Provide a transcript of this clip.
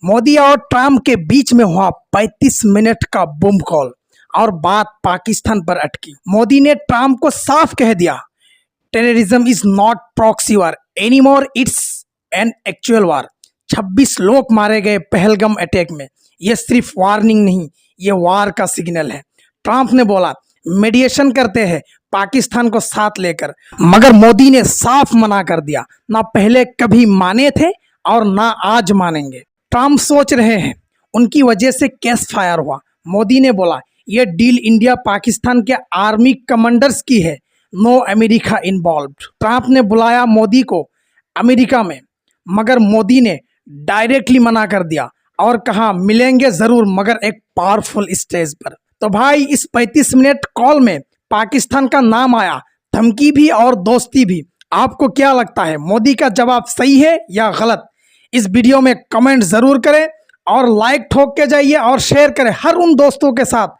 मोदी और ट्रंप के बीच में हुआ 35 मिनट का बूम कॉल और बात पाकिस्तान पर अटकी। मोदी ने ट्रंप को साफ कह दिया, terrorism is not proxy war anymore, it's an actual war. 26 लोग मारे गए पहलगाम अटैक में। यह सिर्फ वार्निंग नहीं, ये वार का सिग्नल है। ट्रंप ने बोला मीडिएशन करते हैं पाकिस्तान को साथ लेकर, मगर मोदी ने साफ मना कर दिया, ना पहले कभी माने थे और ना आज मानेंगे। ट्रंप सोच रहे हैं उनकी वजह से केस फायर हुआ। मोदी ने बोला यह डील इंडिया पाकिस्तान के आर्मी कमांडर्स की है, नो अमेरिका इन्वॉल्व्ड। ट्रंप ने बुलाया मोदी को अमेरिका में, मगर मोदी ने डायरेक्टली मना कर दिया और कहा मिलेंगे जरूर, मगर एक पावरफुल स्टेज पर। तो भाई इस 35 मिनट कॉल में पाकिस्तान का नाम आया, धमकी भी और दोस्ती भी। आपको क्या लगता है, मोदी का जवाब सही है या गलत? इस वीडियो में कमेंट जरूर करें और लाइक ठोक के जाइए और शेयर करें हर उन दोस्तों के साथ